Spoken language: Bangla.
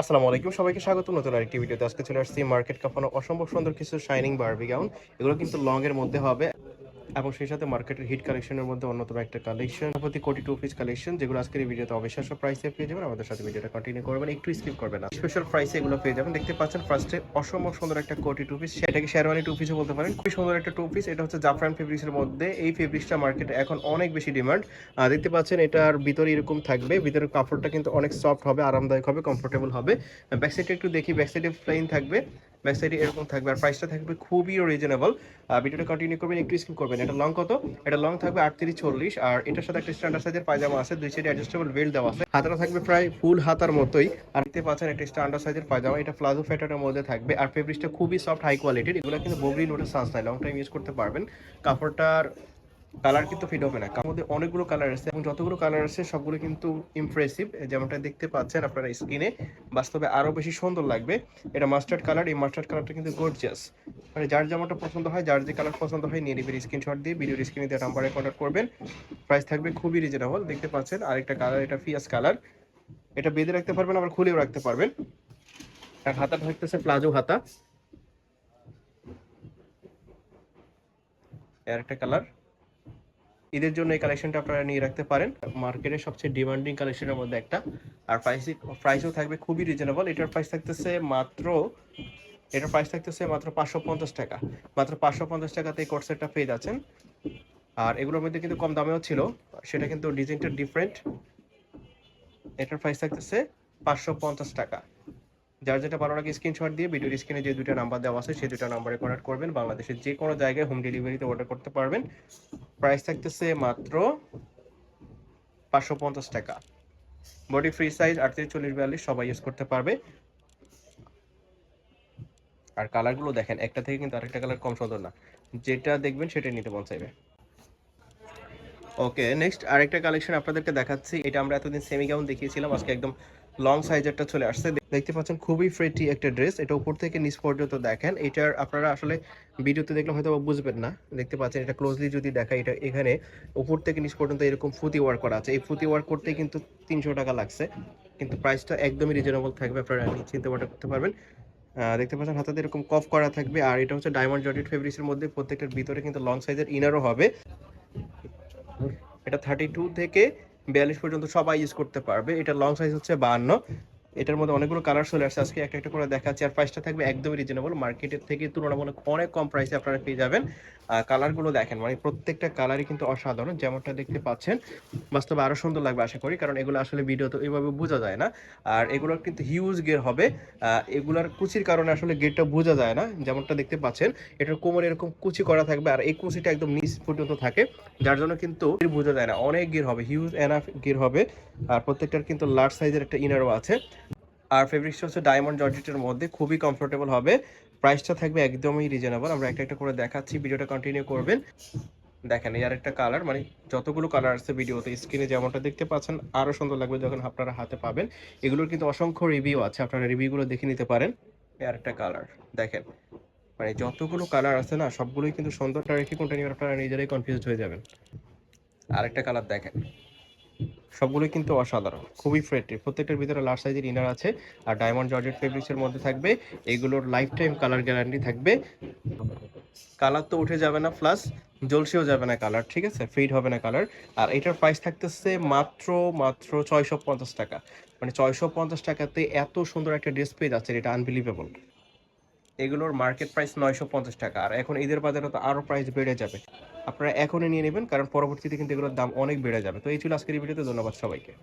আসসালামু আলাইকুম, সবাইকে স্বাগত নতুন আরেকটি ভিডিওতে। আজকে চলে আসছি মার্কেট কাঁপানো অসম্ভব সুন্দর কিছু শাইনিং বারবি গাউন। এগুলো কিন্তু লং এর মধ্যে হবে এবং সেই সাথে মার্কেটের হিট কালেকশনের মধ্যে অন্যতম একটা কালেকশন, প্রতি কোটি টু পিস কালেকশন, যেগুলো আজকের এই ভিডিওতে অবিশ্বাস্য প্রাইসে পেয়ে যাবেন। আমাদের সাথে ভিডিওটা কন্টিনিউ করবেন, একটু স্কিপ করবেন না। স্পেশাল প্রাইসে এগুলো পেয়ে যাবেন। দেখতে পাচ্ছেন ফার্স্টে অসম্ভব সুন্দর একটা কোটি টু পিস, সেটাকে শেরওয়ানি টু পিসও বলতে পারেন। খুবই সুন্দর একটা টু পিস। এটা হচ্ছে জাফরান ফেব্রিক্সের মধ্যে। এই ফেব্রিক্সটা মার্কেটে এখন অনেক বেশি ডিমান্ড। দেখতে পাচ্ছেন এটার ভিতরে এরকম থাকবে। ভিতরের কাপড়টা কিন্তু অনেক সফট হবে, আরামদায়ক হবে, কমফোর্টেবল হবে। ব্যাক সাইডে একটু দেখি, ব্যাক সাইডে প্লেন থাকবে, ব্যাক সাইডে এরকম থাকবে, আর প্রাইসটা থাকবে খুবই রিজনেবল। ভিডিওটা কন্টিনিউ করবেন, একটু স্কিপ করবেন। এটা লং কত? এটা লং থাকবে 38-40, আর এটার সাথে একটা স্ট্যান্ডার্ড সাইজের পায়জামা আছে, দুই সাইডে অ্যাডজাস্টেবল বেল্ট দেওয়া আছে। হাতাটা থাকবে প্রায় ফুল হাতার মতোই। আর দেখতে পাচ্ছেন একটা স্ট্যান্ডার্ড সাইজের পায়জামা, এটা প্লাজো ফ্যাটারের মধ্যে থাকবে। আর ফেব্রিকটা খুবই সফট, হাই কোয়ালিটির। এগুলো কিন্তু বগরি নোটের চান্স নাই, লং টাইম ইউজ করতে পারবেন। কাপড়টার কালার কিন্তু ফিট হবে না। কার মধ্যে অনেকগুলো কালার আছে এবং যতগুলো কালার আছে সবগুলো কিন্তু ইমপ্রেসিভ, যেমনটা দেখতে পাচ্ছেন আপনারা স্ক্রিনে। বাস্তবে আরো বেশি সুন্দর লাগবে। এটা মাস্টার্ড কালার, এই মাস্টার্ড কালারটা কিন্তু গর্জিয়াস। মানে যার যেমনটা পছন্দ হয়, যার যে কালার পছন্দ হয় নিয়ে নেবেন। স্ক্রিনশট দিয়ে ভিডিওর স্ক্রিনে দেওয়া নাম্বারে কন্ট্যাক্ট করবেন। প্রাইস থাকবে খুবই রিজনেবল। দেখতে পাচ্ছেন আরেকটা কালার, এটা পিয়াজ কালার। এটা বেঁধে রাখতে পারবেন, আবার খুলেও রাখতে পারবেন। আর হাতাটা থাকতেছে প্লাজো হাতা। এর একটা কালার। ঈদের জন্য এই কালেকশনটা আপনারা নিয়ে রাখতে পারেন। মার্কেটের সবচেয়ে ডিমান্ডিং কালেকশনের মধ্যে একটা। আর প্রাইসও থাকবে খুবই রিজনেবল। এটার প্রাইস থাকতেছে মাত্র 550 টাকা। মাত্র 550 টাকাতে এই কোট সেটটা পেয়ে যাচ্ছেন। আর এগুলোর মধ্যে কিন্তু কম দামেও ছিল, সেটা কিন্তু ডিজাইনটা ডিফারেন্ট। এটার প্রাইস থাকতেছে 550 টাকা। যার যেটা ভালো লাগে স্ক্রিনশট দিয়ে ভিডিওর স্ক্রিনে যে দুইটা নাম্বার দেওয়া আছে সেই দুইটা নাম্বারে কন্ট্যাক্ট করবেন। বাংলাদেশের যে কোনো জায়গায় হোম ডেলিভারিতে অর্ডার করতে পারবেন। প্রাইস থাকতেছে মাত্র 550 টাকা। বডি ফ্রি সাইজ 38-40-42 সবাই ইউজ করতে পারবে। আর কালারগুলো দেখেন, একটা থেকে কিন্তু আরেকটা কালার কম সুন্দর না। যেটা দেখবেন সেটাই নিতে মন চাইবে। ওকে, নেক্সট আরেকটা কালেকশন আপনাদেরকে দেখাচ্ছি। এটা আমরা এতদিন সেমি গাউন দেখিয়েছিলাম, আজকে একদম লং সাইজেরটা চলে আসছে। দেখতে পাচ্ছেন খুবই ফ্রেটি একটা ড্রেস। এটা উপর থেকে নিচ পর্যন্ত দেখেন। এটার আপনারা আসলে ভিডিওতে দেখলে হয়তো বুঝবেন না। দেখতে পাচ্ছেন এটা ক্লোজলি যদি দেখাই, এটা এখানে উপর থেকে নিচ পর্যন্ত এরকম ফুতি ওয়ার্ক করা আছে। এই ফুতি ওয়ার্ক করতে কিন্তু 300 টাকা লাগছে, কিন্তু প্রাইসটা একদমই রিজনেবল থাকবে, আপনারা নিশ্চিন্তে অর্ডার করতে পারবেন। দেখতে পাচ্ছেন হাতাতে এরকম কফ করা থাকবে। আর এটা হচ্ছে ডায়মন্ড জর্জেট ফেব্রিক্সের মধ্যে। প্রত্যেকটার ভিতরে কিন্তু লং সাইজের ইনারও হবে। এটা 32 থেকে 42 পর্যন্ত সবাই ইউজ করতে পারবে। এটা লং সাইজ হচ্ছে 52। এটার মধ্যে অনেকগুলো কালার চলে আসছে, আজকে একটা একটা করে দেখাচ্ছি। আর প্রাইসটা থাকবে একদমই রিজনেবল, মার্কেটের থেকে তুলনামূলক অনেক কম প্রাইসে আপনারা পেয়ে যাবেন। কালারগুলো দেখেন, মানে প্রত্যেকটা কালারই কিন্তু অসাধারণ, যেমনটা দেখতে পাচ্ছেন। বাস্তবে আরো সুন্দর লাগবে আশা করি, কারণ এগুলো আসলে ভিডিও তো এইভাবে বোঝা যায় না। আর এগুলোর কিন্তু হিউজ গের হবে। এগুলার কুচির কারণে আসলে গেরটা বোঝা যায় না, যেমনটা দেখতে পাচ্ছেন। এটার কোমরে এরকম কুচি করা থাকবে, আর এই কুচিটা একদম নিচ পর্যন্ত থাকে, যার জন্য কিন্তু বোঝা যায় না। অনেক গের হবে, হিউজ এনাফ গের হবে। আর প্রত্যেকটার কিন্তু লার্জ সাইজের একটা ইনারও আছে। আর ফেব্রিক্সটা হচ্ছে ডায়মন্ড জর্জেটের মধ্যে, খুবই কমফোর্টেবল হবে। প্রাইসটা থাকবে একদমই রিজনেবল। আমরা একটা একটা করে দেখাচ্ছি, ভিডিওটা কন্টিনিউ করবেন। দেখেন এই আরেকটা কালার, মানে যতগুলো কালার আছে ভিডিওতে স্ক্রিনে যেমনটা দেখতে পাচ্ছেন, আরো সুন্দর লাগবে যখন আপনারা হাতে পাবেন। এগুলোর কিন্তু অসংখ্য রিভিউ আছে, আপনারা রিভিউগুলো দেখে নিতে পারেন। এই আরেকটা কালার দেখেন, মানে যতগুলো কালার আছে না সবগুলোই কিন্তু সুন্দরটা রেখে কোনটা নিয়ে আপনারা নিজেরাই কনফিউজ হয়ে যাবেন। আরেকটা কালার দেখেন, সবগুলোই কিন্তু অসাধারণ, খুবই ফ্রেটি। প্রত্যেকটার ভিতরে লার্জ সাইজের ইনার আছে। আর ডায়মন্ড জর্জেট ফেব্রিক্সের মধ্যে থাকবে। এগুলোর লাইফ টাইম কালার গ্যারান্টি থাকবে। কালার তো উঠে যাবে না, প্লাস জলসেও যাবে না কালার, ঠিক আছে, ফেড হবে না কালার। আর এটার প্রাইস থাকতেছে মাত্র মাত্র 650 টাকা। মানে 650 টাকাতে এত সুন্দর একটা ড্রেস পেয়ে যাচ্ছে, এটা আনবিলিভেবল। এগুলোর মার্কেট প্রাইস 950 টাকা, আর এখন ঈদের বাজারে তো আরও প্রাইস বেড়ে যাবে। আপনারা এখনই নিয়ে নেবেন, কারণ পরবর্তীতে কিন্তু এগুলোর দাম অনেক বেড়ে যাবে। তো এই ছিল আজকের এই ভিডিওতে, ধন্যবাদ সবাইকে।